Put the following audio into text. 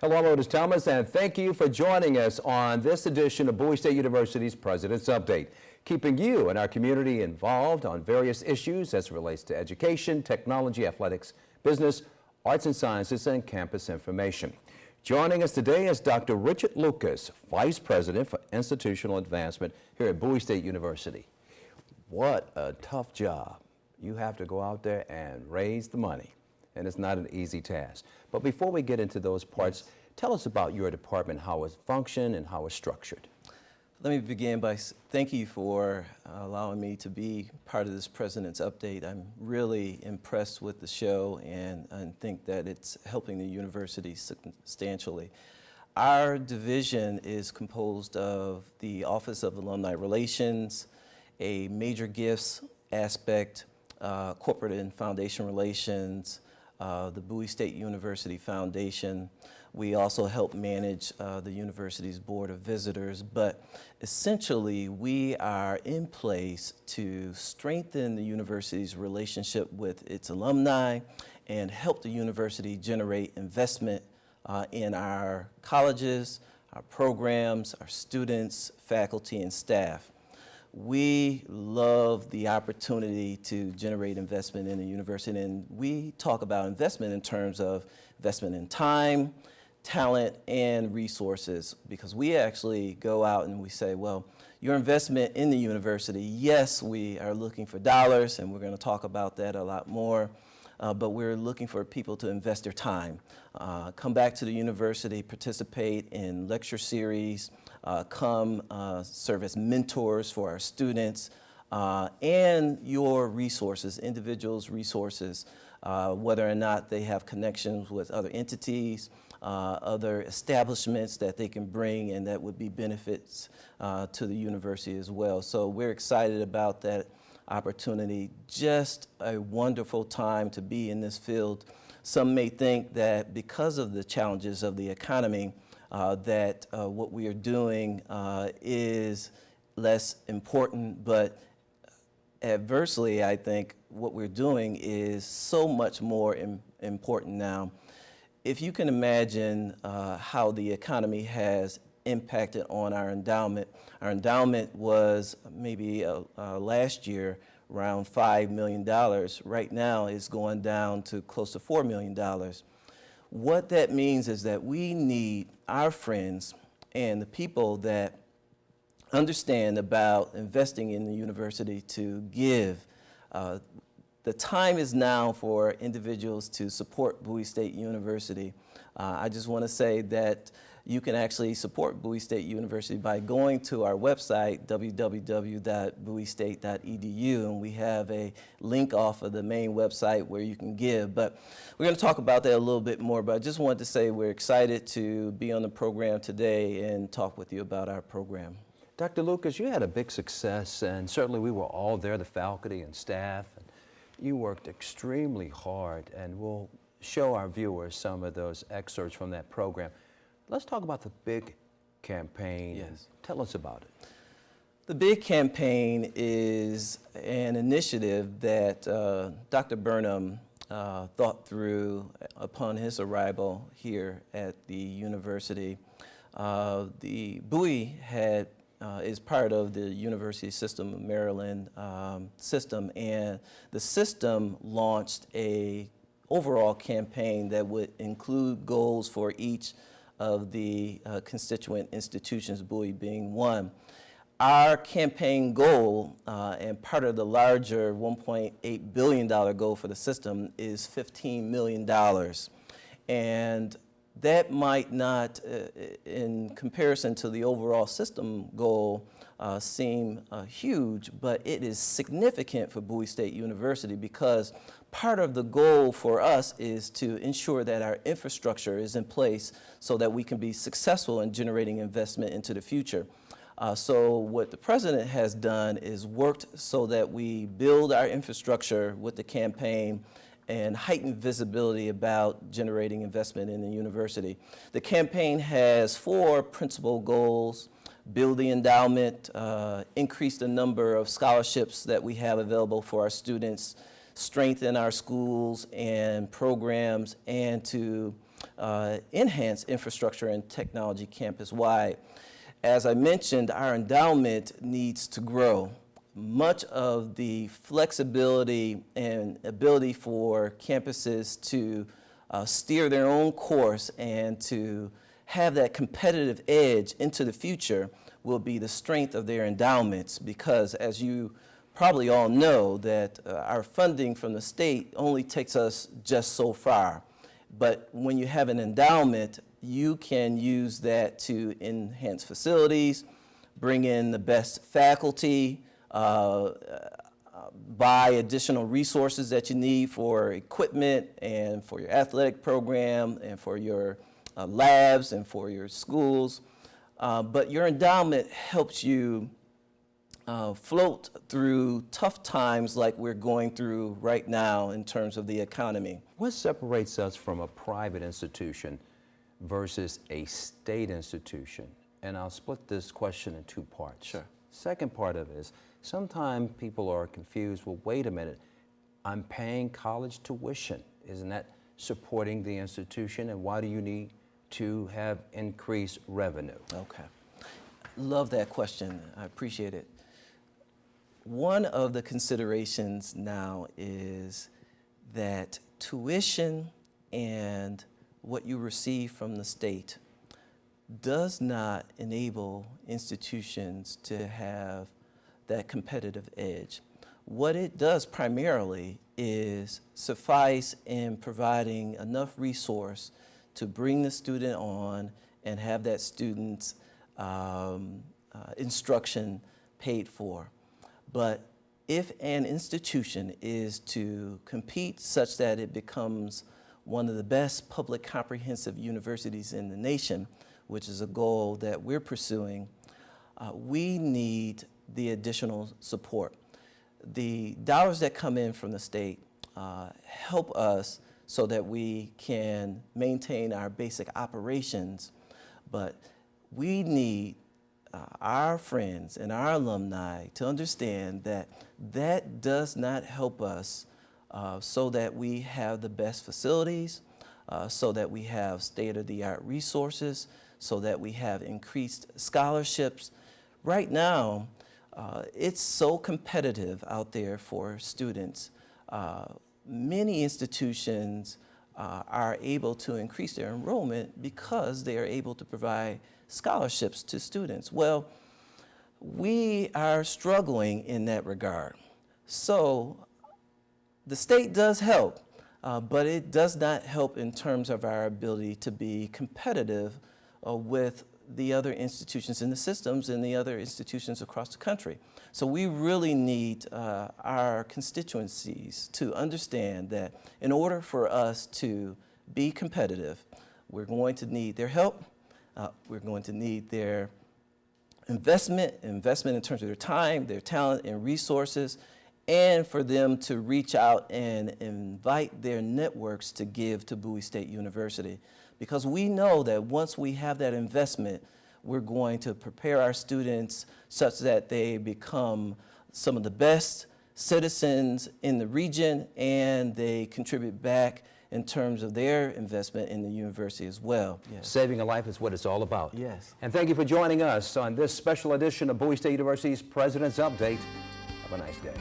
Hello, I'm Otis Thomas, and thank you for joining us on this edition of Bowie State University's President's Update, keeping you and our community involved on various issues as it relates to education, technology, athletics, business, arts and sciences, and campus information. Joining us today is Dr. Richard Lucas, Vice President for Institutional Advancement here at Bowie State University. What a tough job. You have to go out there and raise the money, and it's not an easy task. But before we get into those parts, tell us about your department, how it's functioned and how it's structured. Let me begin by thanking you for allowing me to be part of this President's Update. I'm really impressed with the show and think that it's helping the university substantially. Our division is composed of the Office of Alumni Relations, a major gifts aspect, corporate and foundation relations, the Bowie State University Foundation. We also help manage the university's Board of Visitors, but essentially we are in place to strengthen the university's relationship with its alumni and help the university generate investment in our colleges, our programs, our students, faculty, and staff. We love the opportunity to generate investment in the university, and we talk about investment in terms of investment in time, talent, and resources, because we actually go out and we say, well, your investment in the university, yes, we are looking for dollars, and we're going to talk about that a lot more, but we're looking for people to invest their time, come back to the university, participate in lecture series, come serve as mentors for our students, and your resources, individuals' resources, whether or not they have connections with other entities, other establishments that they can bring and that would be benefits to the university as well. So we're excited about that opportunity. Just a wonderful time to be in this field. Some may think that because of the challenges of the economy, that what we are doing is less important, but adversely, I think what we're doing is so much more important now. If you can imagine how the economy has impacted on our endowment was maybe last year around $5 million. Right now it's going down to close to $4 million. What that means is that we need our friends and the people that understand about investing in the university to give. The time is now for individuals to support Bowie State University. I just want to say that you can actually support Bowie State University by going to our website, www.bowiestate.edu, and we have a link off of the main website where you can give. But we're going to talk about that a little bit more, but I just wanted to say we're excited to be on the program today and talk with you about our program. Dr. Lucas, you had a big success, and certainly we were all there, the faculty and staff. You worked extremely hard, and we'll show our viewers some of those excerpts from that program. Let's talk about the big campaign. Yes. Tell us about it. The big campaign is an initiative that Dr. Burnham thought through upon his arrival here at the university. The Bowie is part of the University System of Maryland system, and the system launched a overall campaign that would include goals for each of the constituent institutions, Bowie being one. Our campaign goal, and part of the larger $1.8 billion goal for the system, is $15 million. And that might not, in comparison to the overall system goal, seem huge, but it is significant for Bowie State University because part of the goal for us is to ensure that our infrastructure is in place so that we can be successful in generating investment into the future. So what the president has done is worked so that we build our infrastructure with the campaign and heightened visibility about generating investment in the university. The campaign has 4 principal goals: build the endowment, increase the number of scholarships that we have available for our students, strengthen our schools and programs, and to enhance infrastructure and technology campus-wide. As I mentioned, our endowment needs to grow. Much of the flexibility and ability for campuses to steer their own course and to have that competitive edge into the future will be the strength of their endowments, because as you probably all know that our funding from the state only takes us just so far. But when you have an endowment, you can use that to enhance facilities, bring in the best faculty, buy additional resources that you need for equipment and for your athletic program and for your labs and for your schools. But your endowment helps you float through tough times like we're going through right now in terms of the economy. What separates us from a private institution versus a state institution? And I'll split this question in two parts. Sure. Second part of it is, sometimes people are confused, well, wait a minute, I'm paying college tuition. Isn't that supporting the institution? And why do you need to have increased revenue? Okay. Love that question. I appreciate it. One of the considerations now is that tuition and what you receive from the state does not enable institutions to have that competitive edge. What it does primarily is suffice in providing enough resource to bring the student on and have that student's instruction paid for. But if an institution is to compete such that it becomes one of the best public comprehensive universities in the nation, which is a goal that we're pursuing, we need the additional support. The dollars that come in from the state help us so that we can maintain our basic operations, but we need our friends and our alumni to understand that that does not help us so that we have the best facilities, so that we have state-of-the-art resources, so that we have increased scholarships. Right now, it's so competitive out there for students. Many institutions are able to increase their enrollment because they are able to provide scholarships to students. Well, we are struggling in that regard. So the state does help, but it does not help in terms of our ability to be competitive with the other institutions in the systems and the other institutions across the country. So we really need our constituencies to understand that in order for us to be competitive, we're going to need their help, we're going to need their investment in terms of their time, their talent, and resources, and for them to reach out and invite their networks to give to Bowie State University. Because we know that once we have that investment, we're going to prepare our students such that they become some of the best citizens in the region, and they contribute back in terms of their investment in the university as well. Yes. Saving a life is what it's all about. Yes. And thank you for joining us on this special edition of Bowie State University's President's Update. Have a nice day.